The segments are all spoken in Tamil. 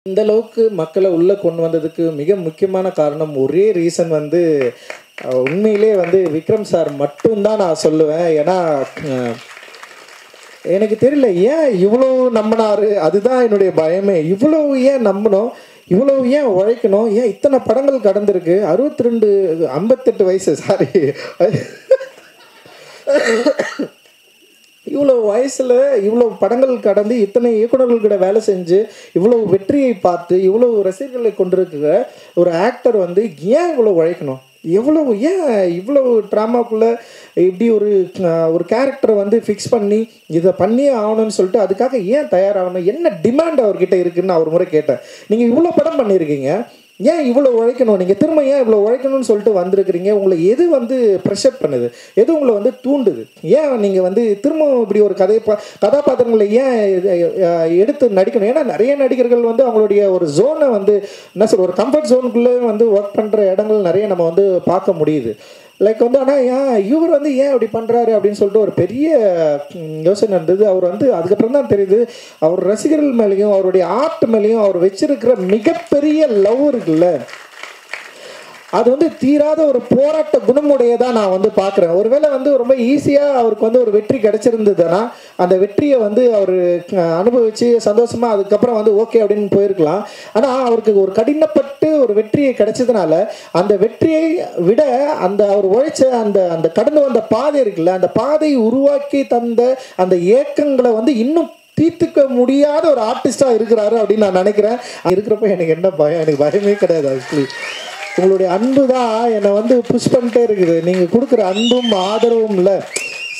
இந்த அளவுக்கு மக்களை உள்ளே கொண்டு வந்ததுக்கு மிக முக்கியமான காரணம் ஒரே ரீசன் வந்து உண்மையிலே வந்து விக்ரம் சார் மட்டும்தான் நான் சொல்லுவேன். ஏன்னா எனக்கு தெரியல ஏன் இவ்வளோ நம்பினாரு, அதுதான் என்னுடைய பயமே. இவ்வளோ ஏன் நம்பணும், இவ்வளோ ஏன் உழைக்கணும், ஏன் இத்தனை படங்கள் கடந்திருக்கு. 58 வயசு, சாரி, இவ்வளோ வயசில் இவ்வளோ படங்கள் கடந்து இத்தனை இயக்குநர்கள்கிட்ட வேலை செஞ்சு இவ்வளோ வெற்றியை பார்த்து இவ்வளோ ரசிகர்களை கொண்டிருக்கிற ஒரு ஆக்டர் வந்து ஏன் இவ்வளோ உழைக்கணும், ஏன் இவ்வளோ ட்ராமாக்குள்ளே இப்படி ஒரு கேரக்டரை வந்து ஃபிக்ஸ் பண்ணி இதை பண்ணியே ஆகணும்னு சொல்லிட்டு அதுக்காக ஏன் தயாராகணும், என்ன டிமாண்ட் அவர்கிட்ட இருக்குதுன்னு அவர் முறை கேட்டேன். நீங்கள் இவ்வளோ படம் பண்ணியிருக்கீங்க, ஏன் இவ்வளோ உழைக்கணும், நீங்கள் திரும்ப ஏன் இவ்வளோ உழைக்கணும்னு சொல்லிட்டு வந்திருக்கிறீங்க, உங்களை எது வந்து ப்ரெஷர் பண்ணுது, எது உங்களை வந்து தூண்டுது, ஏன் நீங்கள் வந்து திரும்ப இப்படி ஒரு கதாபாத்திரங்களை ஏன் எடுத்து நடிக்கணும். ஏன்னா நிறைய நடிகர்கள் வந்து அவங்களுடைய ஒரு ஜோனை வந்து என்ன சொல்ற ஒரு கம்ஃபர்ட் ஜோனுக்குள்ளே வந்து ஒர்க் பண்ணுற இடங்கள் நிறைய நம்ம வந்து பார்க்க முடியுது. லைக் வந்து ஆனால் இவர் வந்து ஏன் அப்படி பண்ணுறாரு அப்படின்னு சொல்லிட்டு ஒரு பெரிய யோசனை இருந்தது. அவர் வந்து அதுக்கப்புறம் தான் தெரியுது அவர் ரசிகர்கள் மேலேயும் அவருடைய ஆர்ட் மேலேயும் அவர் வச்சிருக்கிற மிகப்பெரிய லவ் இருக்குல்ல, அது வந்து தீராத ஒரு போராட்ட குணமுடையதான் நான் வந்து பார்க்குறேன். ஒருவேளை வந்து ரொம்ப ஈஸியாக அவருக்கு வந்து ஒரு வெற்றி கிடைச்சிருந்ததுன்னா அந்த வெற்றியை வந்து அவர் அனுபவித்து சந்தோஷமாக அதுக்கப்புறம் வந்து ஓகே அப்படின்னு போயிருக்கலாம். ஆனால் அவருக்கு ஒரு கடினப்பட்டு ஒரு வெற்றியை கிடைச்சதுனால அந்த வெற்றியை விட அந்த அவர் உழைச்ச அந்த அந்த கடந்து வந்த பாதை இருக்குல்ல, அந்த பாதையை உருவாக்கி தந்த அந்த ஏக்கங்களை வந்து இன்னும் தீர்த்துக்க முடியாத ஒரு ஆர்டிஸ்டாக இருக்கிறாரு அப்படின்னு நான் நினைக்கிறேன். இருக்கிறப்ப எனக்கு என்ன பயம், எனக்கு பயமே கிடையாது. ஆக்சுவலி உங்களுடைய அன்பு தான் என்னை வந்து புஷ் பண்ணிட்டே இருக்குது. நீங்கள் கொடுக்குற அன்பும் ஆதரவும் இல்லை.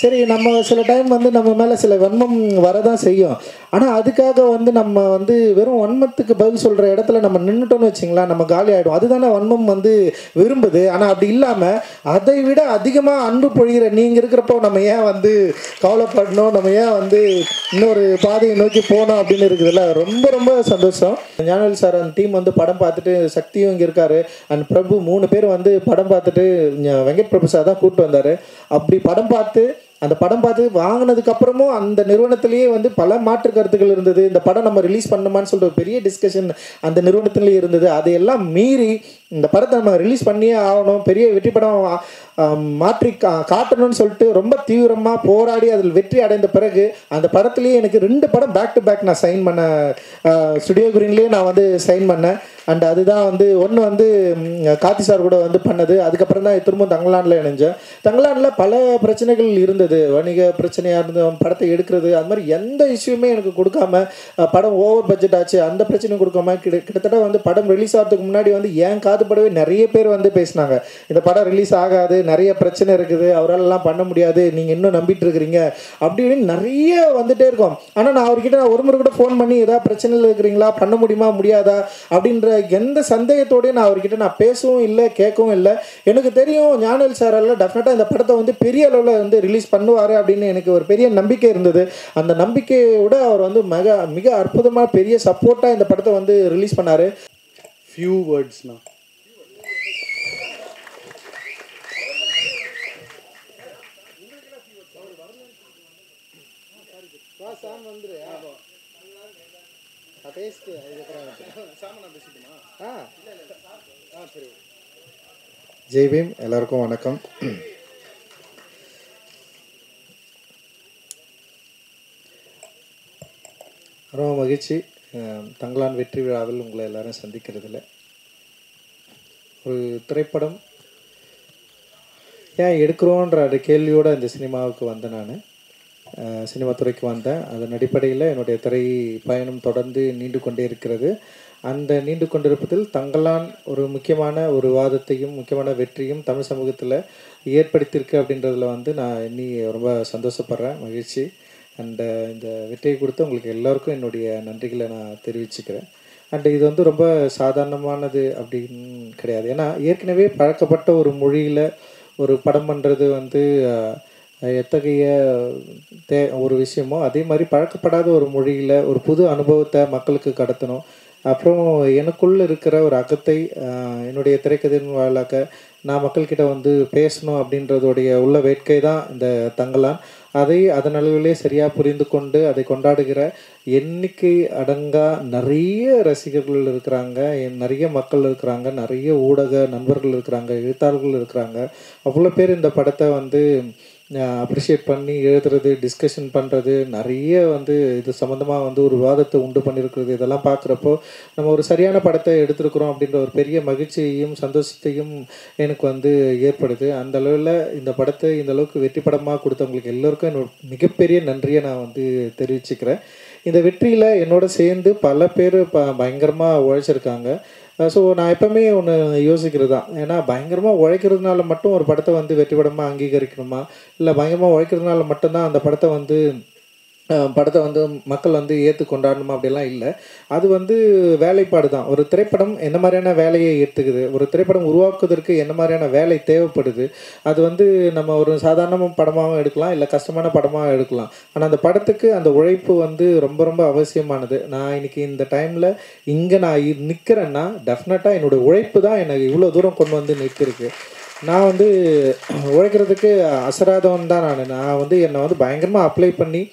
சரி, நம்ம சில டைம் வந்து நம்ம மேலே சில வன்மம் வரதான் செய்யும். ஆனால் அதுக்காக வந்து நம்ம வந்து வெறும் வன்மத்துக்கு பதில் சொல்கிற இடத்துல நம்ம நின்றுட்டோன்னு வச்சிங்களா, நம்ம காலி ஆகிடும். அதுதானே வன்மம் வந்து விரும்புது. ஆனால் அப்படி இல்லாமல் அதை விட அதிகமாக அன்பு பொழிகிற நீங்கள் இருக்கிறப்போ நம்ம ஏன் வந்து கவலைப்படணும், நம்ம ஏன் வந்து இன்னொரு பாதையை நோக்கி போனோம் அப்படின்னு இருக்குதுல்ல. ரொம்ப ரொம்ப சந்தோஷம். ஞானவேல் சார் அந்த டீம் வந்து படம் பார்த்துட்டு, சக்தியும் இங்கே இருக்காரு அண்ட் பிரபு, 3 பேர் வந்து படம் பார்த்துட்டு வெங்கட் பிரபு சார் தான் கூப்பிட்டு வந்தார். அப்படி படம் பார்த்து அந்த படம் பார்த்து வாங்கினதுக்கப்புறமும் அந்த நிறுவனத்திலேயே வந்து பல மாற்று கருத்துக்கள் இருந்தது. இந்த படம் நம்ம ரிலீஸ் பண்ணுமான்னு சொல்லிட்டு பெரிய டிஸ்கஷன் அந்த நிறுவனத்திலேயே இருந்தது. அதையெல்லாம் மீறி இந்த படத்தை நம்ம ரிலீஸ் பண்ணியே ஆகணும், பெரிய வெற்றி படம் மாற்றி காட்டணும்னு சொல்லிட்டு ரொம்ப தீவிரமாக போராடி அதில் வெற்றி அடைந்த பிறகு அந்த படத்துலேயே எனக்கு 2 படம் பேக் டு பேக் நான் சைன் பண்ண ஸ்டுடியோ கிரீன்லேயே நான் வந்து சைன் பண்ணேன். அண்ட் அதுதான் வந்து ஒன்று வந்து கார்த்தி சார் கூட வந்து பண்ணது. அதுக்கப்புறம் தான் திரும்ப தங்கலானில் இணைஞ்சேன். தங்கலானில் பல பிரச்சனைகள் இருந்தது, வணிக பிரச்சனையாக இருந்தது, படத்தை எடுக்கிறது, அது மாதிரி எந்த இஷ்யூமே எனக்கு கொடுக்காம படம் ஓவர் பட்ஜெட் ஆச்சு அந்த பிரச்சனையும் கொடுக்காம கிட்டத்தட்ட வந்து படம் ரிலீஸ் ஆகிறதுக்கு முன்னாடி வந்து ஏன் காதுபடவே நிறைய பேர் வந்து பேசினாங்க, இந்த படம் ரிலீஸ் ஆகாது, நிறைய பிரச்சனை இருக்குது, அவராலலாம் பண்ண முடியாது, நீங்கள் இன்னும் நம்பிட்டு இருக்கிறீங்க அப்படின்னு நிறைய வந்துட்டே இருக்கும். ஆனால் நான் அவர்கிட்ட ஒரு முறை கூட ஃபோன் பண்ணி ஏதாவது பிரச்சனையில் இருக்கிறீங்களா, பண்ண முடியுமா முடியாதா அப்படின்ற எந்த சந்தேகத்தோடய நான் அவர்கிட்ட நான் பேசவும் இல்லை, கேட்கவும் இல்லை. எனக்கு தெரியும் ஞானவேல் சாரால் டெஃபினட்டாக இந்த படத்தை வந்து பெரிய அளவில் வந்து ரிலீஸ் பண்ணுவார் அப்படின்னு எனக்கு ஒரு பெரிய நம்பிக்கை இருந்தது. அந்த நம்பிக்கையோட அவர் வந்து மிக அற்புதமாக பெரிய சப்போர்ட்டாக இந்த படத்தை வந்து ரிலீஸ் பண்ணார். ஃபியூ வேர்ட்ஸ்னா ஜெய் பீம், எல்லாருக்கும் வணக்கம். ரொம்ப மகிழ்ச்சி தங்கலான் வெற்றி விழாவில் உங்களை எல்லாரும் சந்திக்கிறதுல. ஒரு திரைப்படம் ஏன் எடுக்கிறோன்ற அந்த கேள்வியோடு இந்த சினிமாவுக்கு வந்தேன். நான் சினிமா துறைக்கு வந்தேன். அதன் அடிப்படையில் என்னுடைய திரை பயணம் தொடர்ந்து நீண்டு கொண்டே இருக்கிறது. அந்த நீண்டு கொண்டிருப்பதில் தங்கலான் ஒரு முக்கியமான ஒரு வாதத்தையும் முக்கியமான வெற்றியும் தமிழ் சமூகத்தில் ஏற்படுத்தியிருக்கு அப்படின்றதில் வந்து நான் இன்னி ரொம்ப சந்தோஷப்படுறேன், மகிழ்ச்சி. அண்டு இந்த வெற்றியை கொடுத்து உங்களுக்கு எல்லோருக்கும் என்னுடைய நன்றிகளை நான் தெரிவிச்சுக்கிறேன். அண்டு இது வந்து ரொம்ப சாதாரணமானது அப்படின்னு கிடையாது. ஏன்னா ஏற்கனவே பழக்கப்பட்ட ஒரு மொழியில் ஒரு படம் பண்ணுறது வந்து எத்தகைய ஒரு விஷயமோ அதே மாதிரி பழக்கப்படாத ஒரு மொழியில் ஒரு புது அனுபவத்தை மக்களுக்கு கடத்தணும். அப்புறம் எனக்குள்ளே இருக்கிற ஒரு அகத்தை என்னுடைய திரைக்கதையின் வாயிலாக நான் மக்கள்கிட்ட வந்து பேசணும் அப்படின்றதோடைய உள்ள வேட்கை தான் இந்த தங்கலான். அதை அதன் அளவிலே சரியாக புரிந்து கொண்டு அதை கொண்டாடுகிற எண்ணிக்கை அடங்கா நிறைய ரசிகர்கள் இருக்கிறாங்க, நிறைய மக்கள் இருக்கிறாங்க, நிறைய ஊடக நண்பர்கள் இருக்கிறாங்க, எழுத்தாளர்கள் இருக்கிறாங்க. அவ்வளோ பேர் இந்த படத்தை வந்து அப்ரிஷியேட் பண்ணி எழுதுறது, டிஸ்கஷன் பண்ணுறது, நிறைய வந்து இது சம்மந்தமாக வந்து ஒரு விவாதத்தை உண்டு பண்ணியிருக்கிறது. இதெல்லாம் பார்க்குறப்போ நம்ம ஒரு சரியான படத்தை எடுத்திருக்கிறோம் அப்படின்ற ஒரு பெரிய மகிழ்ச்சியையும் சந்தோஷத்தையும் எனக்கு வந்து ஏற்படுது. அந்த அளவில் இந்த படத்தை இந்த அளவுக்கு வெற்றி படமாக கொடுத்தவங்களுக்கு எல்லோருக்கும் என்னோட மிகப்பெரிய நன்றியை நான் வந்து தெரிவிச்சுக்கிறேன். இந்த வெற்றியில் என்னோட சேர்ந்து பல பேர் பயங்கரமாக உழைச்சிருக்காங்க. ஸோ நான் எப்போவுமே ஒன்று யோசிக்கிறது தான், ஏன்னா பயங்கரமாக உழைக்கிறதுனால மட்டும் ஒரு படத்தை வந்து வெற்றி படமாக அங்கீகரிக்கணுமா, இல்லை பயங்கரமாக உழைக்கிறதுனால மட்டும்தான் அந்த படத்தை வந்து மக்கள் வந்து ஏற்று கொண்டாடணுமா அப்படிலாம் இல்லை. அது வந்து வேலைப்பாடு தான். ஒரு திரைப்படம் என்ன மாதிரியான வேலையை எடுத்துக்குது, ஒரு திரைப்படம் உருவாக்குவதற்கு என்ன மாதிரியான வேலை தேவைப்படுது, அது வந்து நம்ம ஒரு சாதாரண படமாகவும் எடுக்கலாம், இல்லை கஷ்டமான படமாக எடுக்கலாம். ஆனால் அந்த படத்துக்கு அந்த உழைப்பு வந்து ரொம்ப ரொம்ப அவசியமானது. நான் இன்றைக்கி இந்த டைமில் இங்கே நான் நிற்கிறேன்னா டெஃபினட்டாக என்னுடைய உழைப்பு தான் எனக்கு இவ்வளோ தூரம் கொண்டு வந்து நிறுத்திருக்கு. நான் வந்து உழைக்கிறதுக்கு அசராதவன் தான். நான் வந்து என்னை வந்து பயங்கரமாக அப்ளை பண்ணி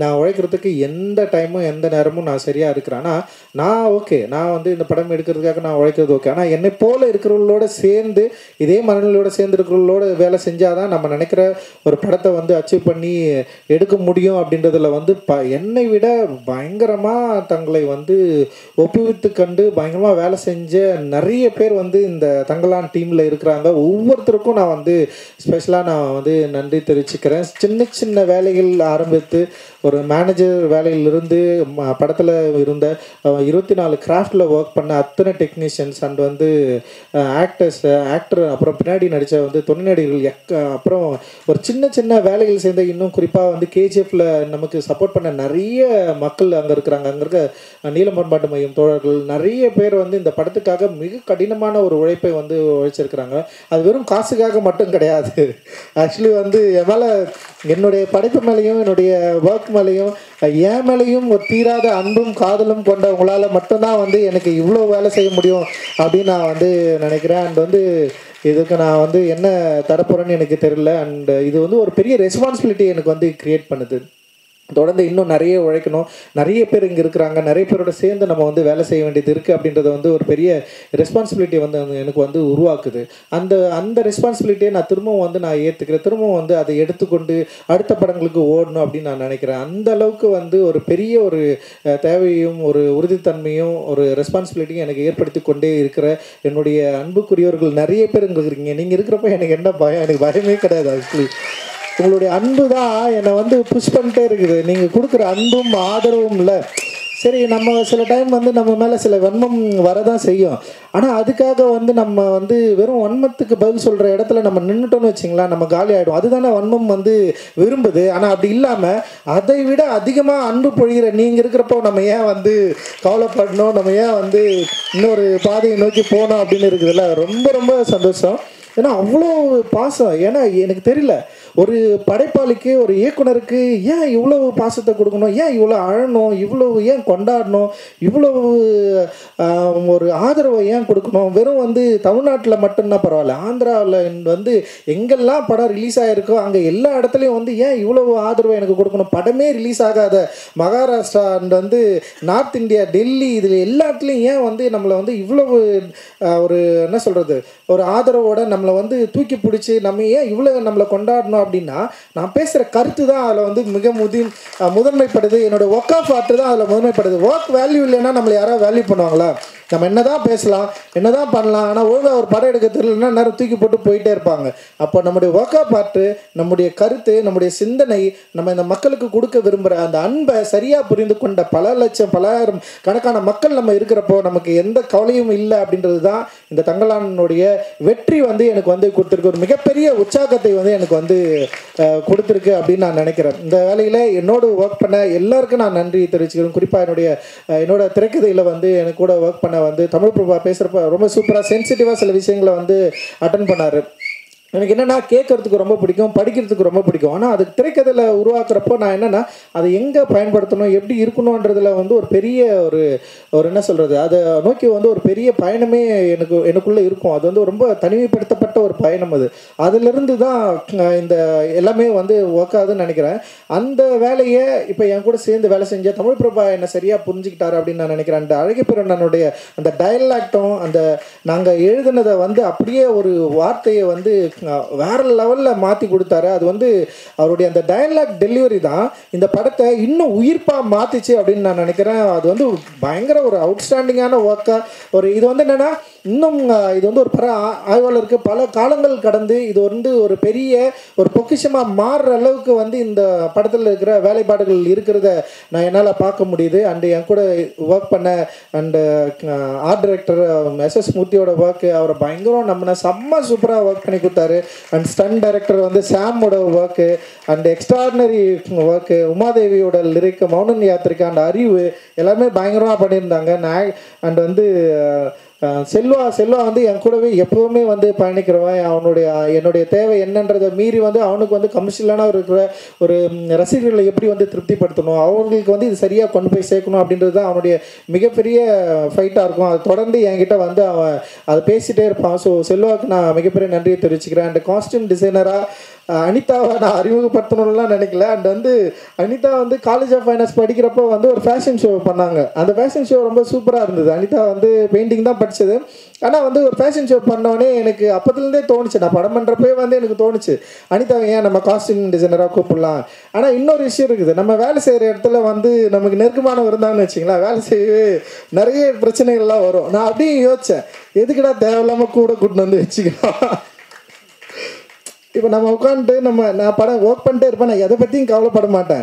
நான் உழைக்கிறதுக்கு எந்த டைமும் எந்த நேரமும் நான் சரியாக இருக்கிறேன். ஆனால் நான் வந்து இந்த படம் எடுக்கிறதுக்காக நான் உழைக்கிறது ஓகே. ஆனால் என்னை போல் இருக்கிறவங்களோட சேர்ந்து, இதே மனநிலையோட சேர்ந்து இருக்கிறவங்களோட வேலை செஞ்சால் தான் நம்ம நினைக்கிற ஒரு படத்தை வந்து அச்சீவ் பண்ணி எடுக்க முடியும். அப்படின்றதில் வந்து என்னை விட பயங்கரமாக தங்களை வந்து ஒப்புவித்து கண்டு பயங்கரமாக வேலை செஞ்ச நிறைய பேர் வந்து இந்த தங்கலான் டீமில் இருக்கிறாங்க. ஒவ்வொருத்தருக்கும் நான் வந்து ஸ்பெஷலாக நான் வந்து நன்றி தெரிவிச்சுக்கிறேன். சின்ன சின்ன வேலைகள் ஆரம்பித்து ஒரு மேனேஜர் வேலையிலிருந்து படத்தில் இருந்த 24 கிராஃப்டில் ஒர்க் பண்ண அத்தனை டெக்னீஷியன்ஸ் அண்ட் வந்து ஆக்டர் அப்புறம் பின்னாடி நடித்த வந்து துணை நடிகர்கள், அப்புறம் ஒரு சின்ன சின்ன வேலைகள் சேர்ந்த, இன்னும் குறிப்பாக வந்து கேஜிஎஃப்பில் நமக்கு சப்போர்ட் பண்ண நிறைய மக்கள் அங்கே இருக்கிறாங்க. அங்கே இருக்க நீலமன்பாட்டு மையம் தோழர்கள் நிறைய பேர் வந்து இந்த படத்துக்காக மிக கடினமான ஒரு உழைப்பை வந்து உழைச்சிருக்கிறாங்க. அது வெறும் காசுக்காக மட்டும் கிடையாது. ஆக்சுவலி வந்து என் மேலே, என்னுடைய படைப்பு மேலேயும் என்னுடைய ஒர்க் மேலேயும் என் மேலேயும் ஒரு தீராத அன்பும் காதலும் கொண்டவங்களால் மட்டும்தான் வந்து எனக்கு இவ்வளோ வேலை செய்ய முடியும் அப்படின்னு நான் வந்து நினைக்கிறேன். அண்ட் வந்து இதுக்கு நான் வந்து என்ன தரப்போகிறேன்னு எனக்கு தெரியல. அண்ட் இது வந்து ஒரு பெரிய ரெஸ்பான்சிபிலிட்டி எனக்கு வந்து க்ரியேட் பண்ணுது. தொடர்ந்து இன்னும் நிறைய உழைக்கணும், நிறைய பேர் இங்கே இருக்கிறாங்க, நிறைய பேரோட சேர்ந்து நம்ம வந்து வேலை செய்ய வேண்டியது இருக்குது அப்படின்றத வந்து ஒரு பெரிய ரெஸ்பான்சிபிலிட்டி வந்து எனக்கு வந்து உருவாக்குது. அந்த ரெஸ்பான்சிபிலிட்டியை நான் திரும்பவும் ஏற்றுக்கிறேன். திரும்பவும் வந்து அதை எடுத்துக்கொண்டு அடுத்த படங்களுக்கு ஓடணும் அப்படின்னு நான் நினைக்கிறேன். அந்த அளவுக்கு வந்து ஒரு பெரிய ஒரு தேவையும் ஒரு உறுதித்தன்மையும் ஒரு ரெஸ்பான்சிபிலிட்டியும் எனக்கு ஏற்படுத்தி கொண்டே இருக்கிற என்னுடைய அன்புக்குரியவர்கள் நிறைய பேர் இங்கே இருக்கிறீங்க. நீங்கள் இருக்கிறப்ப எனக்கு என்ன பயம்? எனக்கு பயமே கிடையாது. ஆக்சுவலி உங்களுடைய அன்பு தான் என்னை வந்து புஷ் பண்ணிட்டே இருக்குது. நீங்கள் கொடுக்குற அன்பும் ஆதரவும் இல்லை. சரி, நம்ம சில டைம் வந்து நம்ம மேலே சில வன்மம் வரதான் செய்யும். ஆனால் அதுக்காக வந்து நம்ம வந்து வெறும் வன்மத்துக்கு பதில் சொல்கிற இடத்துல நம்ம நின்றுட்டோன்னு வச்சிங்களா, நம்ம காலி ஆகிடும். அதுதானே வன்மம் வந்து விரும்புது. ஆனால் அப்படி இல்லாமல் அதை விட அதிகமாக அன்பு பொழிகிற நீங்கள் இருக்கிறப்போ நம்ம ஏன் வந்து கவலைப்படணும், நம்ம ஏன் வந்து இன்னொரு பாதையை நோக்கி போனோம் அப்படின்னு இருக்குதுல்ல. ரொம்ப ரொம்ப சந்தோஷம். ஏன்னா அவ்வளோ பாசம். ஏன்னா எனக்கு தெரியல, ஒரு படைப்பாளிக்கு, ஒரு இயக்குனருக்கு ஏன் இவ்வளவு பாசத்தை கொடுக்கணும், ஏன் இவ்வளோ அழணும், இவ்வளவு ஏன் கொண்டாடணும், இவ்வளவு ஒரு ஆதரவை ஏன் கொடுக்கணும். வெறும் வந்து தமிழ்நாட்டில் மட்டும்தான் பரவாயில்ல, ஆந்திராவில் வந்து எங்கெல்லாம் படம் ரிலீஸ் ஆகிருக்கோ அங்கே எல்லா இடத்துலையும் வந்து ஏன் இவ்வளவு ஆதரவை எனக்கு கொடுக்கணும். படமே ரிலீஸ் ஆகாத மகாராஷ்டிரா அண்ட் வந்து நார்த் இந்தியா, டெல்லி, இதில் எல்லா இடத்துலையும் ஏன் வந்து நம்மளை வந்து இவ்வளவு ஒரு என்ன சொல்கிறது, ஒரு ஆதரவோடு நம்மளை வந்து தூக்கி பிடிச்சி நம்ம ஏன் இவ்வளோ நம்மளை கொண்டாடணும் அப்படின்னா, நான் பேசுகிற கருத்து தான் அதில் வந்து மிக முதன்மைப்படுது. என்னோடய ஒர்க் ஆஃப் ஆர்ட் தான் அதில் முதன்மைப்படுது. ஒர்க் வேல்யூ இல்லைன்னா நம்மளை யாராவது வேல்யூ பண்ணுவாங்களா? நம்ம என்ன தான் பேசலாம், என்ன தான் பண்ணலாம், ஆனால் ஒழுங்காக ஒரு படம் எடுக்க தெரியலன்னா நேரம் தூக்கி போட்டு போயிட்டே இருப்பாங்க. அப்போ நம்முடைய ஒர்க் ஆஃப் ஆர்ட், நம்முடைய கருத்து, நம்முடைய சிந்தனை, நம்ம இந்த மக்களுக்கு கொடுக்க விரும்புகிற அந்த அன்பை சரியாக புரிந்து கொண்ட பல லட்சம் பலாயிரம் கணக்கான மக்கள் நம்ம இருக்கிறப்போ நமக்கு எந்த கவலையும் இல்லை. அப்படின்றது தான் இந்த தங்கலானுடைய வெற்றி வந்து எனக்கு வந்து கொடுத்துருக்கு. ஒரு மிகப்பெரிய உற்சாகத்தை வந்து எனக்கு வந்து கொடுத்துருக்கு அப்படின்னு நான் நினைக்கிறேன். இந்த வேலையில் என்னோடு ஒர்க் பண்ண எல்லாருக்கும் நான் நன்றி தெரிவிச்சுக்கிறேன். குறிப்பாக என்னோட திரைக்கதையில் வந்து எனக்கு கூட ஒர்க் பண்ண வந்து தமிழ் பிரபா பேசுகிறப்ப ரொம்ப சூப்பராக சென்சிட்டிவாக சில விஷயங்களை வந்து அட்டன் பண்ணார். எனக்கு என்னென்னா கேட்கறதுக்கு ரொம்ப பிடிக்கும், படிக்கிறதுக்கு ரொம்ப பிடிக்கும். ஆனால் அது திரைக்கதையில் உருவாக்குறப்போ நான் என்னென்னா அதை எங்கே பயன்படுத்தணும், எப்படி இருக்கணுன்றதில் வந்து ஒரு பெரிய ஒரு ஒரு என்ன சொல்கிறது, அதை நோக்கி வந்து ஒரு பெரிய பயணமே எனக்குள்ளே இருக்கும். அது வந்து ரொம்ப தனிமைப்படுத்தப்பட்ட ஒரு பயணம். அதிலிருந்து தான் இந்த எல்லாமே வந்து ஒர்க் ஆகுதுன்னு நினைக்கிறேன். அந்த வேலையை இப்போ என் கூட சேர்ந்து வேலை செஞ்ச தமிழ் பிரபா என்னை சரியாக புரிஞ்சுக்கிட்டாரு அப்படின்னு நான் நினைக்கிறேன். அந்த அழகிப்பிரண்ணனுடைய அந்த டயலாக்டும் அந்த நாங்கள் எழுதுனதை வந்து அப்படியே ஒரு வார்த்தையை வந்து வேற லெவலில் மாற்றி கொடுத்தாரு. அது வந்து அவருடைய அந்த டயலாக் டெலிவரி தான் இந்த படத்தை இன்னும் உயிர்ப்பாக மாற்றிச்சு அப்படின்னு நான் நினைக்கிறேன். அது வந்து பயங்கர ஒரு அவுட்ஸ்டாண்டிங்கான ஒர்க்காக ஒரு இது வந்து என்னென்னா இன்னும் இது வந்து ஒரு ஆய்வாளருக்கு பல காலங்கள் கடந்து இது வந்து ஒரு பெரிய ஒரு பொக்கிஷமாக மாறுற அளவுக்கு வந்து இந்த படத்தில் இருக்கிற வேலைப்பாடுகள் இருக்கிறத நான் என்னால் பார்க்க முடியுது. அண்டு என் கூட ஒர்க் பண்ண அண்டு ஆர்ட் டைரக்டர் எஸ்எஸ் மூர்த்தியோட ஒர்க்கு அவரை பயங்கரம் நம்ம செம்ம சூப்பராக ஒர்க் பண்ணி கொடுத்தாரு. அண்ட் ஸ்டன் டைரக்டர் வந்து சாமோட ஒர்க்கு அண்ட் எக்ஸ்ட்ராடினரி ஒர்க்கு, உமாதேவியோட லிரிக், மௌனன் யாத்திரிக்கா அண்ட் அறிவு எல்லாமே பயங்கரமாக பண்ணியிருந்தாங்க. அண்ட் வந்து செல்வா வந்து என் கூடவே எப்போவுமே வந்து பயணிக்கிறவன். என்னுடைய தேவை என்னன்றதை மீறி வந்து அவனுக்கு வந்து கமர்ஷியலான இருக்கிற ஒரு ரசிகர்களை எப்படி வந்து திருப்திப்படுத்தணும், அவங்களுக்கு வந்து இது சரியாக கொண்டு போய் சேர்க்கணும் அப்படின்றது தான் அவனுடைய மிகப்பெரிய ஃபைட்டாக இருக்கும். அது தொடர்ந்து என்கிட்ட வந்து அவன் அதை பேசிகிட்டே இருப்பான். ஸோ செல்வாவுக்கு நான் மிகப்பெரிய நன்றியை தெரிவிச்சுக்கிறேன். அண்ட் காஸ்டியூம் டிசைனராக அனிதாவை நான் அறிமுகப்படுத்தணும்லாம் நினைக்கல. அண்ட் வந்து அனிதா வந்து காலேஜ் ஆஃப் ஃபைனான்ஸ் படிக்கிறப்போ வந்து ஒரு ஃபேஷன் ஷோ பண்ணாங்க. அந்த ஃபேஷன் ஷோ ரொம்ப சூப்பராக இருந்தது. அனிதா வந்து பெயிண்டிங் தான் படித்தது. ஆனால் வந்து ஒரு ஃபேஷன் ஷோ பண்ணோடனே எனக்கு அப்போதுலேருந்தே தோணுச்சு, நான் படம் பண்ணுறப்பே வந்து எனக்கு தோணுச்சு அனிதா ஏன் நம்ம காஸ்டியூம் டிசைனராக கூப்பிடலாம். ஆனால் இன்னொரு விஷயம் இருக்குது, நம்ம வேலை செய்கிற இடத்துல வந்து நமக்கு நெருக்கமானவர் இருந்தாங்கன்னு வச்சிங்களா, வேலை செய்யவே நிறைய பிரச்சனைகள்லாம் வரும். நான் அப்படியே யோசித்தேன், எதுக்குடா தேவையில்லாமல் கூட கூட்டின்னு வந்து வச்சுக்கலாம். இப்போ நம்ம உட்காந்துட்டு நான் படம் ஒர்க் பண்ணிட்டே இருப்பேன், நான் எதை பற்றியும் கவலைப்பட மாட்டேன்.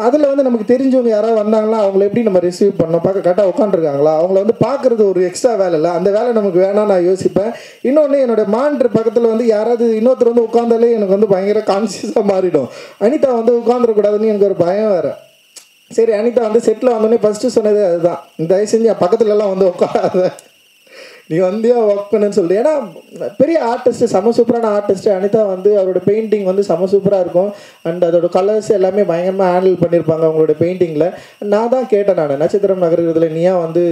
அதில் வந்து நமக்கு தெரிஞ்சவங்க யாராவது வந்தாங்களா அவங்கள எப்படி நம்ம ரிசீவ் பண்ணோம், பார்க்க கரெக்டாக உட்காந்துருக்காங்களா, அவங்கள வந்து பார்க்குறது ஒரு எக்ஸ்ட்ரா வேலை இல்லை, அந்த வேலை நமக்கு வேணாம் நான் யோசிப்பேன். இன்னொன்று என்னோட மானிட்டர் பக்கத்தில் வந்து யாராவது இன்னொருத்தர் வந்து உட்காந்தாலே எனக்கு வந்து பயங்கர கான்சியஸாக மாறிடும். அனிதா வந்து உட்காந்துடக்கூடாதுன்னு எனக்கு ஒரு பயம் வேறு. சரி, அனிதா வந்து செட்டில் வந்தோடனே ஃபஸ்ட்டு சொன்னது அதுதான், தயவு செஞ்சு என் பக்கத்துலலாம் வந்து உட்காராத, நீ வந்து ஒர்க் பண்ணுன்னு சொல்லிட்டு. ஏன்னா பெரிய ஆர்டிஸ்ட்டு, செம சூப்பரான ஆர்டிஸ்ட்டு அனிதா வந்து அவரோட பெயிண்டிங் வந்து செம சூப்பராக இருக்கும். அண்ட் அதோட கலர்ஸ் எல்லாமே பயங்கரமாக ஹேண்டில் பண்ணியிருப்பாங்க அவங்களோட பெயிண்டிங்கில். நான் தான் கேட்டேன், நான் நட்சத்திரம் நகர்கிறதுல நீயா வந்து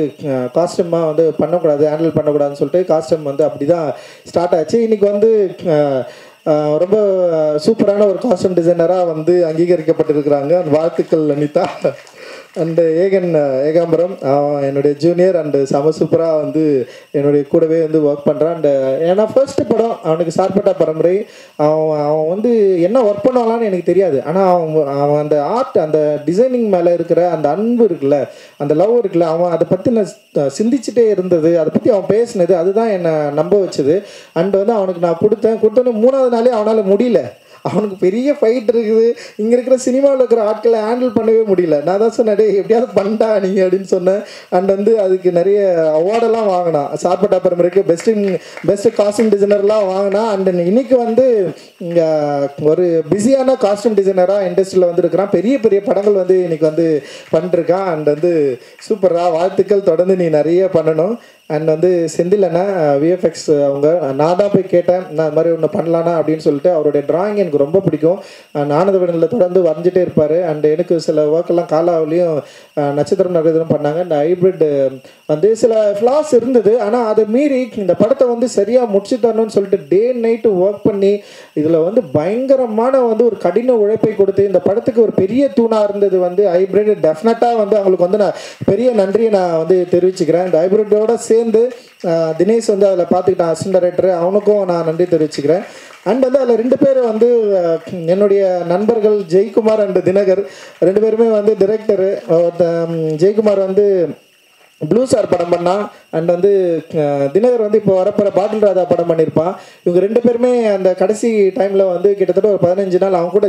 காஸ்டியூமாக வந்து பண்ணக்கூடாது, ஹேண்டில் பண்ணக்கூடாதுன்னு சொல்லிட்டு காஸ்டியூம் வந்து அப்படி தான் ஸ்டார்ட் ஆச்சு. இன்றைக்கி வந்து ரொம்ப சூப்பரான ஒரு காஸ்டியூம் டிசைனராக வந்து அங்கீகரிக்கப்பட்டிருக்கிறாங்க. வாழ்த்துக்கள் அனிதா. அண்டு ஏகாம்பரம் என்னுடைய ஜூனியர் அண்டு செம சூப்பராக வந்து என்னுடைய கூடவே வந்து ஒர்க் பண்ணுறான். அண்டு ஏன்னா ஃபர்ஸ்ட் படம் அவனுக்கு சார்பட்டா பரம்பரை, அவன் வந்து என்ன ஒர்க் பண்ணுவாங்களான்னு எனக்கு தெரியாது. ஆனால் அவன் அந்த ஆர்ட், அந்த டிசைனிங் மேலே இருக்கிற அந்த அன்பு இருக்குல்ல, அந்த லவ் இருக்குல்ல, அவன் அதை பற்றி நான் சிந்திச்சுட்டே இருந்தது, அதை பற்றி அவன் பேசினது, அதுதான் என்னை நம்ப வச்சுது. அண்டு வந்து அவனுக்கு நான் கொடுத்தோன்னே 3வது நாளே அவனால் முடியல. அவனுக்கு பெரிய ஃபைட் இருக்குது, இங்கே இருக்கிற சினிமாவில் இருக்கிற ஆட்களை ஹேண்டில் பண்ணவே முடியல. நான் தான் சொன்னேன், எப்படியாவது பண்ணிட்டா நீங்கள் அப்படின்னு சொன்னேன். அண்ட் வந்து அதுக்கு நிறைய அவார்டெல்லாம் வாங்கினான். சார்பட்டா பரம்பரைக்கு பெஸ்ட்டு காஸ்டியூம் டிசைனர்லாம் வாங்கினான். அண்ட் இன்னைக்கு வந்து இங்கே ஒரு பிஸியான காஸ்டியூம் டிசைனராக இண்டஸ்ட்ரியில் வந்து இருக்கிறான். பெரிய பெரிய படங்கள் வந்து இன்னைக்கு வந்து பண்ணிட்டுருக்கான். அண்ட் வந்து சூப்பராக வாழ்த்துக்கள், தொடர்ந்து நீ நிறைய பண்ணணும். அண்ட் வந்து செந்தில் அண்ணா விஎஃப்எக்ஸ் அவங்க, நான் தான் போய் கேட்டேன் நான் இது மாதிரி ஒன்று பண்ணலான்னா அப்படின்னு சொல்லிட்டு. அவருடைய டிராயிங் எனக்கு ரொம்ப பிடிக்கும். ஆனந்தவனில் தொடர்ந்து வரைஞ்சிட்டே இருப்பார். அண்ட் எனக்கு சில ஒர்க்கெல்லாம் காலாவிலையும் நட்சத்திரம் நகரத்திலும் பண்ணாங்க. இந்த ஹைப்ரிட் வந்து சில ஃப்ளாஸ் இருந்தது, ஆனால் அதை மீறி இந்த படத்தை வந்து சரியாக முடிச்சு தரணும்னு சொல்லிட்டு டே நைட்டு ஒர்க் பண்ணி இதில் வந்து பயங்கரமான வந்து ஒரு கடின உழைப்பை கொடுத்து இந்த படத்துக்கு ஒரு பெரிய தூணாக இருந்தது வந்து ஹைப்ரிட். டெஃபினட்டாக வந்து அவங்களுக்கு வந்து நான் பெரிய நன்றியை நான் வந்து தெரிவிச்சுக்கிறேன். இந்த ஹைப்ரிட்டோட சேர்ந்து தினேஷ் வந்து அதில் பார்த்துக்கிட்டான், அசிஸ்டன்ட் டைரக்டர், அவனுக்கும் நான் நன்றி தெரிவிச்சுக்கிறேன். அண்ட் வந்து அதில் 2 பேர் வந்து என்னுடைய நண்பர்கள், ஜெய்குமார் அண்ட் தினகர், 2 பேருமே வந்து டிரெக்டரு. ஜெய்குமார் வந்து ப்ளூ ஸ்டார் படம் பண்ணான். அண்ட் வந்து தினகர் வந்து இப்போ வரப்போகிற பாட்டில் ராதா படம் பண்ணியிருப்பான். இவங்க 2 பேருமே அந்த கடைசி டைமில் வந்து கிட்டத்தட்ட ஒரு 15 நாள் அவன் கூட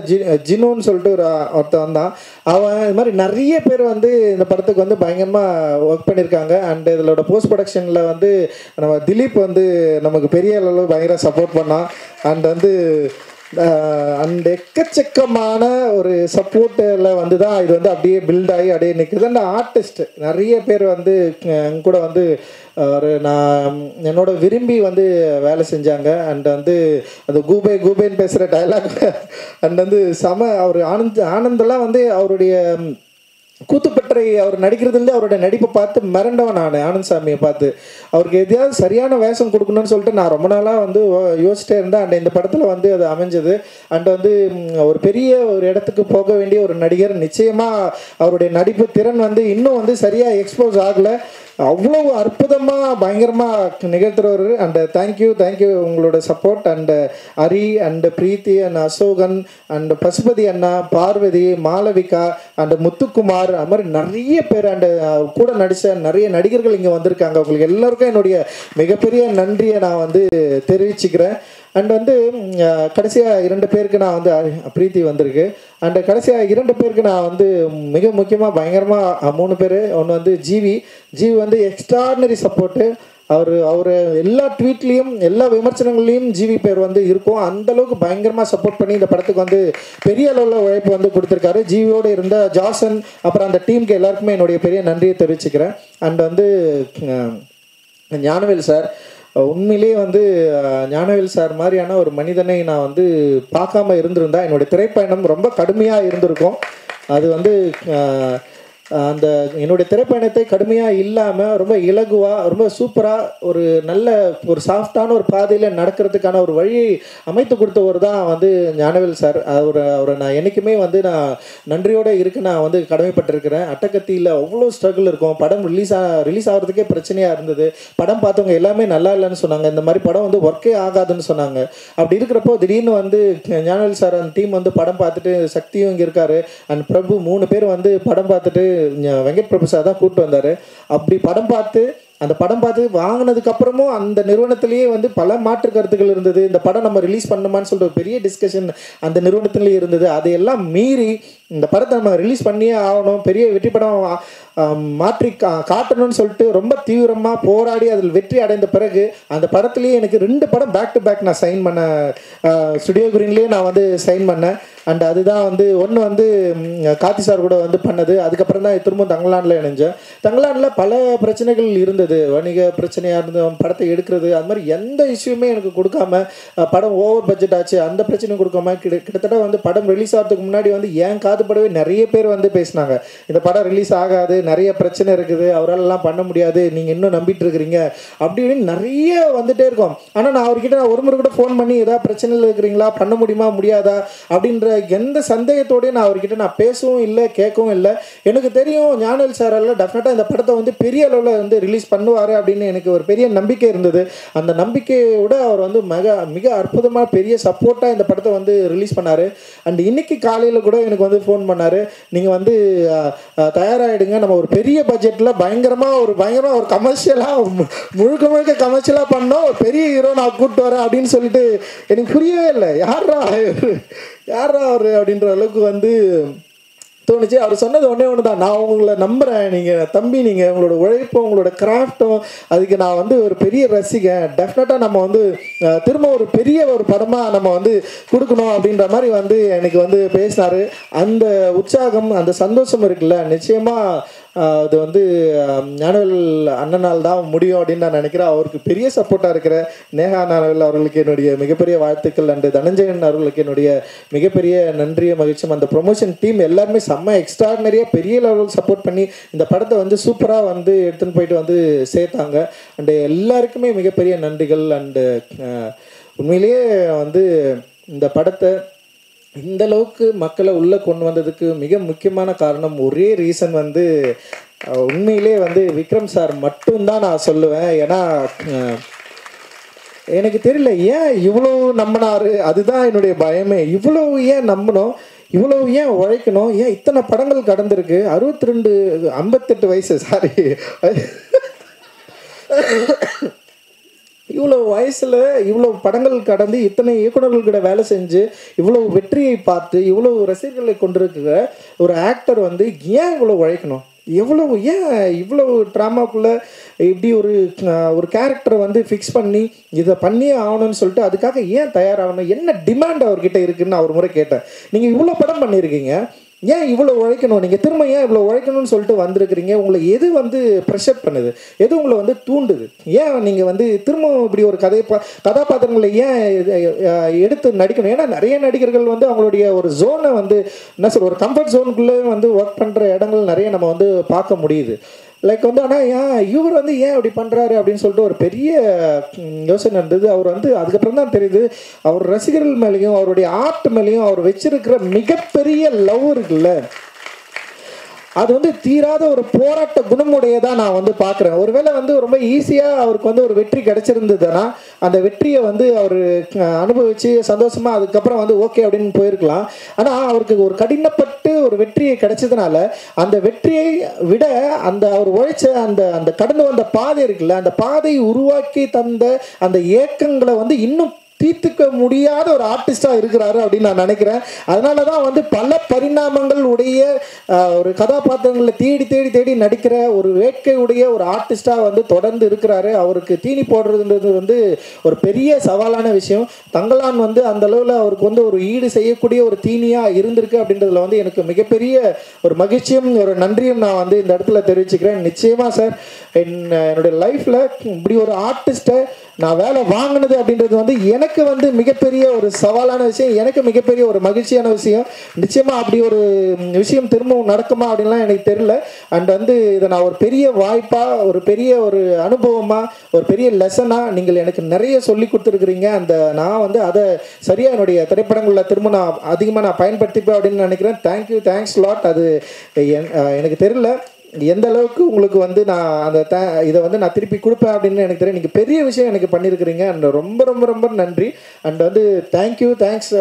ஜினோன்னு சொல்லிட்டு ஒருத்தன் வந்தான். அவன் இது மாதிரி நிறைய பேர் வந்து இந்த படத்துக்கு வந்து பயங்கரமாக ஒர்க் பண்ணியிருக்காங்க. அண்ட் இதோட போஸ்ட் ப்ரொடக்ஷனில் வந்து நம்ம திலீப் வந்து நமக்கு பெரிய அளவு பயங்கர சப்போர்ட் பண்ணான். அண்ட் வந்து அந்த எக்கச்சக்கமான ஒரு சப்போர்ட்டில் வந்து தான் இது வந்து அப்படியே பில்ட் ஆகி அப்படியே நிற்குது. அந்த ஆர்டிஸ்ட் நிறைய பேர் வந்து கூட வந்து ஒரு நான் என்னோட விரும்பி வந்து வேலை செஞ்சாங்க. அண்ட் வந்து அது கூபேன்னு பேசுகிற டைலாக் அண்ட் வந்து அவர் ஆனந்தெல்லாம் வந்து அவருடைய கூத்துப்பற்றை அவர் நடிக்கிறதுலேருந்து அவருடைய நடிப்பை பார்த்து மிரண்டவன் நான் ஆனந்த் சாமியை பார்த்து. அவருக்கு எதையாவது சரியான வேஷம் கொடுக்கணும்னு சொல்லிட்டு நான் ரொம்ப நாளாக வந்து யோசிச்சிட்டே இருந்தேன். அண்ட் இந்த படத்தில் வந்து அது அமைஞ்சது. அண்ட் வந்து ஒரு பெரிய ஒரு இடத்துக்கு போக வேண்டிய ஒரு நடிகர். நிச்சயமாக அவருடைய நடிப்பு திறன் வந்து இன்னும் வந்து சரியாக எக்ஸ்போஸ் ஆகலை. அவ்வளோ அற்புதமாக பயங்கரமாக நிகழ்த்துறவர். அண்ட் தேங்க்யூ உங்களோட support. And Hari and Preethi and Asokan and Pasupathi அண்ணா, பார்வதி, மாளவிகா அண்ட் முத்துக்குமார், அது மாதிரி நிறைய பேர் அண்ட் கூட நடித்த நிறைய நடிகர்கள் இங்கே வந்திருக்காங்க. உங்களுக்கு எல்லாருக்கும் என்னுடைய மிகப்பெரிய நன்றியை நான் வந்து தெரிவிச்சுக்கிறேன். அண்ட் வந்து கடைசியாக 2 பேருக்கு நான் வந்து பிரீத்தி வந்திருக்கு. அண்ட் கடைசியாக 2 பேருக்கு நான் வந்து மிக முக்கியமாக பயங்கரமாக 3 பேர். ஒன்று வந்து ஜிவி வந்து எக்ஸ்ட்ராடினரி சப்போர்ட்டு. அவர் எல்லா ட்வீட்லேயும் எல்லா விமர்சனங்கள்லேயும் ஜிவி பேர் வந்து இருக்கும். அந்தளவுக்கு பயங்கரமாக சப்போர்ட் பண்ணி இந்த படத்துக்கு வந்து பெரிய அளவில் உழைப்பு வந்து கொடுத்துருக்காரு. ஜிவியோடு இருந்த ஜாசன் அப்புறம் அந்த டீமுக்கு எல்லாருக்குமே என்னுடைய பெரிய நன்றியை தெரிவிச்சுக்கிறேன். அண்ட் வந்து ஞானவேல் சார், உண்மையிலே வந்து ஞானவேல் சார் மாதிரியான ஒரு மனிதனை நான் வந்து பார்க்காம இருந்திருந்தா என்னுடைய திரைப்பயணம் ரொம்ப கடுமையாக இருந்திருக்கும். அது வந்து அந்த என்னுடைய திரைப்பயணத்தை கடுமையாக இல்லாமல் ரொம்ப இலகுவாக ரொம்ப சூப்பராக ஒரு நல்ல ஒரு சாஃப்டான ஒரு பாதையில் நடக்கிறதுக்கான ஒரு வழி அமைத்து கொடுத்தவர் தான் வந்து ஞானவேல் சார். அவரை நான் என்றைக்குமே வந்து நான் நன்றியோடு இருக்க நான் வந்து கடமைப்பட்டிருக்கிறேன். அட்டகத்தியில் அவ்வளோ ஸ்ட்ரகிள் இருக்கும். படம் ரிலீஸ் ஆகிறதுக்கே பிரச்சனையாக இருந்தது. படம் பார்த்தவங்க எல்லாமே நல்லா இல்லைன்னு சொன்னாங்க. இந்த மாதிரி படம் வந்து ஒர்க்கே ஆகாதுன்னு சொன்னாங்க. அப்படி இருக்கிறப்போ திடீர்னு வந்து ஞானவேல் சார் அந்த டீம் வந்து படம் பார்த்துட்டு, சக்தியும் இங்கே இருக்கார் அண்ட் பிரபு 3 பேர் வந்து படம் பார்த்துட்டு வெங்கட் பிரபு சார் தான் கூப்பிட்டு வந்தார். அப்படி அந்த படம் பார்த்து வாங்கினதுக்கப்புறமும் அந்த நிறுவனத்திலேயே வந்து பல மாற்று கருத்துக்கள் இருந்தது. இந்த படம் நம்ம ரிலீஸ் பண்ணுமான்னு சொல்லிட்டு ஒரு பெரிய டிஸ்கஷன் அந்த நிறுவனத்திலேயே இருந்தது. அதையெல்லாம் மீறி இந்த படத்தை நம்ம ரிலீஸ் பண்ணியே ஆகணும், பெரிய வெற்றி படம் மாற்றி காட்டணும்னு சொல்லிட்டு ரொம்ப தீவிரமாக போராடி அதில் வெற்றி அடைந்த பிறகு அந்த படத்துலேயே எனக்கு 2 படம் பேக் டு பேக் நான் சைன் பண்ணேன். ஸ்டுடியோ கிரீன்லேயே நான் வந்து சைன் பண்ணேன். அண்ட் அதுதான் வந்து ஒன்று வந்து கார்த்தி சார் கூட வந்து பண்ணது. அதுக்கப்புறம் தான் திரும்ப தங்கலானில் இணைஞ்சேன். தங்கலானில் பல பிரச்சனைகள் இருந்தது. வணிக பிரச்சனையாக இருந்தது, படத்தை எடுக்கிறது, அது மாதிரி எந்த இஷ்யூமே எனக்கு கொடுக்காம, படம் ஓவர் பட்ஜெட் ஆச்சு அந்த பிரச்சனையும் கொடுக்காம கிட்டத்தட்ட வந்து படம் ரிலீஸ் ஆகிறதுக்கு முன்னாடி வந்து ஏன் காதுபடவே நிறைய பேர் வந்து பேசினாங்க, இந்த படம் ரிலீஸ் ஆகாது, நிறைய பிரச்சனை இருக்குது, அவராலலாம் பண்ண முடியாது, நீங்கள் இன்னும் நம்பிட்டு இருக்கிறீங்க அப்படின்னு நிறைய வந்துட்டே இருக்கும். ஆனால் நான் அவர்கிட்ட ஒரு முறை கூட ஃபோன் பண்ணி ஏதாவது பிரச்சனையில் இருக்கிறீங்களா, பண்ண முடியுமா முடியாதா அப்படின்ற எந்த சந்தேகத்தோடய நான் அவர்கிட்ட நான் பேசவும் இல்லை, கேட்கவும் இல்லை. எனக்கு தெரியும் ஞானவேல் சாரால் டெஃபினட்டாக இந்த படத்தை வந்து பெரிய அளவில் வந்து ரிலீஸ் பண்ணுவார் அப்படின்னு எனக்கு ஒரு பெரிய நம்பிக்கை இருந்தது. அந்த நம்பிக்கையோட அவர் வந்து மிக அற்புதமாக பெரிய சப்போர்ட்டாக இந்த படத்தை வந்து ரிலீஸ் பண்ணார். அண்ட் இன்னைக்கு காலையில் கூட எனக்கு வந்து ஃபோன் பண்ணார், நீங்கள் வந்து தயாராகிடுங்க, நம்ம ஒரு பெரிய பட்ஜெட்டில் பயங்கரமாக ஒரு கமர்ஷியலாக முழுக்க கமர்ஷியலாக பண்ணோம், ஒரு பெரிய ஹீரோ நான் கூப்பிட்டு வரேன் அப்படின்னு சொல்லிட்டு எனக்கு புரியவே இல்லை. யாரா அவர் அப்படின்ற அளவுக்கு வந்து தோணுச்சு. அவர் சொன்னது ஒன்று தான், நான் உங்களை நம்புகிறேன், நீங்கள் தம்பி, நீங்கள் உங்களோட உழைப்பும் உங்களோட கிராஃப்டும் அதுக்கு நான் வந்து ஒரு பெரிய ரசிகன், டெஃபினட்டாக நம்ம வந்து திரும்ப ஒரு பெரிய ஒரு படமாக நம்ம வந்து கொடுக்கணும் அப்படின்ற மாதிரி வந்து எனக்கு வந்து பேசினார். அந்த உற்சாகம் அந்த சந்தோஷம் இருக்குல்ல, நிச்சயமாக அது வந்து ஞானவேல் அண்ணனால் தான் முடியும் அப்படின்னு நான் நினைக்கிறேன். அவருக்கு பெரிய சப்போர்ட்டாக இருக்கிற நேஹா ஞானவேல் அவர்களுக்கு என்னுடைய மிகப்பெரிய வாழ்த்துக்கள். அண்டு தனஞ்சயன் அவர்களுக்கு என்னுடைய மிகப்பெரிய நன்றியை மகிழ்ச்சியும். அந்த ப்ரொமோஷன் டீம் எல்லாருமே செம்ம எக்ஸ்ட்ராடினரியாக பெரிய லெவலில் சப்போர்ட் பண்ணி இந்த படத்தை வந்து சூப்பராக வந்து எடுத்துன்னு போயிட்டு வந்து சேர்த்தாங்க. அண்டு எல்லாருக்குமே மிகப்பெரிய நன்றிகள். அண்டு உண்மையிலேயே வந்து இந்த படத்தை இந்த அளவுக்கு மக்களை உள்ளே கொண்டு வந்ததுக்கு மிக முக்கியமான காரணம், ஒரே ரீசன் வந்து உண்மையிலே வந்து விக்ரம் சார் மட்டும்தான் நான் சொல்லுவேன். ஏன்னா எனக்கு தெரியல ஏன் இவ்வளோ நம்பினாரு, அதுதான் என்னுடைய பயமே. இவ்வளோ ஏன் நம்பணும், இவ்வளோ ஏன் உழைக்கணும், ஏன் இத்தனை படங்கள் கடந்திருக்கு, 58 வயசு, சாரி, இவ்வளோ வயசில் இவ்வளோ படங்கள் கடந்து இத்தனை இயக்குநர்கள்கிட்ட வேலை செஞ்சு இவ்வளோ வெற்றியை பார்த்து இவ்வளோ ரசிகர்களை கொண்டிருக்கிற ஒரு ஆக்டர் வந்து ஏன் இவ்வளோ உழைக்கணும், எவ்வளவு ஏன் இவ்வளவு ட்ராமாக்குள்ளே இப்படி ஒரு கேரக்டரை வந்து ஃபிக்ஸ் பண்ணி இதை பண்ணியே ஆகணும்னு சொல்லிட்டு அதுக்காக ஏன் தயாராகணும், என்ன டிமாண்ட் அவர்கிட்ட இருக்குதுன்னு நான் ஒரு முறை கேட்டேன். நீங்கள் இவ்வளோ படம் பண்ணியிருக்கீங்க, ஏன் இவ்வளோ உழைக்கணும், நீங்கள் திரும்ப ஏன் இவ்வளோ உழைக்கணும்னு சொல்லிட்டு வந்திருக்கிறீங்க, உங்களை எது வந்து ப்ரெஷர் பண்ணுது, எது உங்களை வந்து தூண்டுது, ஏன் நீங்கள் வந்து திரும்ப இப்படி ஒரு கதாபாத்திரங்களை ஏன் எடுத்து நடிக்கணும்? ஏன்னா நிறைய நடிகர்கள் வந்து அவங்களுடைய ஒரு ஜோனை வந்து என்ன சொல்ற ஒரு கம்ஃபர்ட் ஜோனுக்குள்ளே வந்து ஒர்க் பண்ணுற இடங்கள் நிறைய நம்ம வந்து பார்க்க முடியுது. லைக் வந்து ஆனால் ஏன் இவர் வந்து ஏன் அப்படி பண்ணுறாரு அப்படின்னு சொல்லிட்டு ஒரு பெரிய யோசனை இருந்தது. அவர் வந்து அதுக்கப்புறம் தான் தெரியுது, அவர் ரசிகர்கள் மேலேயும் அவருடைய ஆர்ட் மேலேயும் அவர் வச்சிருக்கிற மிகப்பெரிய லவ் இருக்குல்ல, அது வந்து தீராத ஒரு போராட்ட குணமுடையதாக நான் வந்து பார்க்குறேன். ஒருவேளை வந்து ரொம்ப ஈஸியாக அவருக்கு வந்து ஒரு வெற்றி கிடைச்சிருந்ததுன்னா அந்த வெற்றியை வந்து அவர் அனுபவித்து சந்தோஷமாக அதுக்கப்புறம் வந்து ஓகே அப்படின்னு போயிருக்கலாம். ஆனால் அவருக்கு ஒரு கடினப்பட்டு ஒரு வெற்றியை கிடைச்சதுனால அந்த வெற்றியை விட அந்த அவர் உழைச்ச அந்த அந்த கடந்து வந்த பாதை இருக்குல்ல, அந்த பாதையை உருவாக்கி தந்த அந்த ஏக்கங்களை வந்து இன்னும் தீர்த்துக்க முடியாத ஒரு ஆர்டிஸ்டாக இருக்கிறாரு அப்படின்னு நான் நினைக்கிறேன். அதனால தான் வந்து பல பரிணாமங்கள் உடைய ஒரு கதாபாத்திரங்களை தேடி தேடி தேடி நடிக்கிற ஒரு வேட்கையுடைய ஒரு ஆர்டிஸ்டாக வந்து தொடர்ந்து இருக்கிறாரு. அவருக்கு தீனி போடுறதுன்றது வந்து ஒரு பெரிய சவாலான விஷயம். தங்கலான் வந்து அந்த அளவில் அவருக்கு வந்து ஒரு ஈடு செய்யக்கூடிய ஒரு தீனியாக இருந்திருக்கு அப்படின்றதுல வந்து எனக்கு மிகப்பெரிய ஒரு மகிழ்ச்சியும் ஒரு நன்றியும் நான் வந்து இந்த இடத்துல தெரிவிச்சுக்கிறேன். நிச்சயமாக சார், என்னுடைய லைஃப்பில் இப்படி ஒரு ஆர்டிஸ்ட்டை நான் வேலை வாங்கினது அப்படின்றது வந்து எனக்கு வந்து மிகப்பெரிய ஒரு சவாலான விஷயம், எனக்கு மிகப்பெரிய ஒரு மகிழ்ச்சியான விஷயம். நிச்சயமாக அப்படி ஒரு விஷயம் திரும்பவும் நடக்குமா அப்படின்லாம் எனக்கு தெரியல. அண்ட் வந்து இதை நான் ஒரு பெரிய வாய்ப்பாக, ஒரு பெரிய ஒரு அனுபவமாக, ஒரு பெரிய லெசனாக நீங்கள் எனக்கு நிறைய சொல்லி கொடுத்துருக்குறீங்க. அந்த நான் வந்து அதை சரியாக என்னுடைய திரைப்படங்களில் திரும்ப நான் அதிகமாக பயன்படுத்திப்பேன் அப்படின்னு நினைக்கிறேன். Thank you, thanks lot. அது எனக்கு தெரியல எந்த அளவுக்கு உங்களுக்கு வந்து நான் அந்த இதை வந்து நான் திருப்பி கொடுப்பேன் அப்படின்னு எனக்கு தெரியும். நீங்கள் பெரிய விஷயம் எனக்கு பண்ணியிருக்கிறீங்க. அண்ட் ரொம்ப ரொம்ப ரொம்ப நன்றி. அண்ட் வந்து thank you, thanks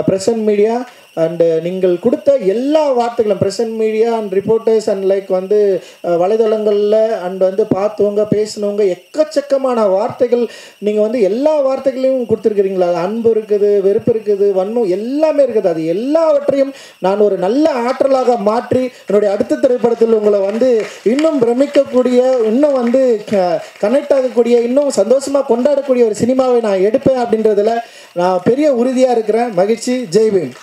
present media. And நீங்கள் கொடுத்த எல்லா வார்த்தைகளும் present media and reporters and like வந்து வலைதளங்களில் அண்ட் வந்து பார்த்தவங்க பேசினவங்க எக்கச்சக்கமான வார்த்தைகள் நீங்கள் வந்து எல்லா வார்த்தைகளையும் கொடுத்துருக்கிறீங்களா. அன்பு இருக்குது, வெறுப்பு இருக்குது, வன்மம் எல்லாமே இருக்குது. அது எல்லாவற்றையும் நான் ஒரு நல்ல ஆற்றலாக மாற்றி என்னுடைய அடுத்த திரைப்படத்தில் உங்களை வந்து இன்னும் பிரமிக்கக்கூடிய, இன்னும் வந்து கனெக்ட் ஆகக்கூடிய, இன்னும் சந்தோஷமாக கொண்டாடக்கூடிய ஒரு சினிமாவை நான் எடுப்பேன் அப்படின்றதுல நான் பெரிய உறுதியாக இருக்கிறேன். மகிழ்ச்சி. ஜெய் பீம்.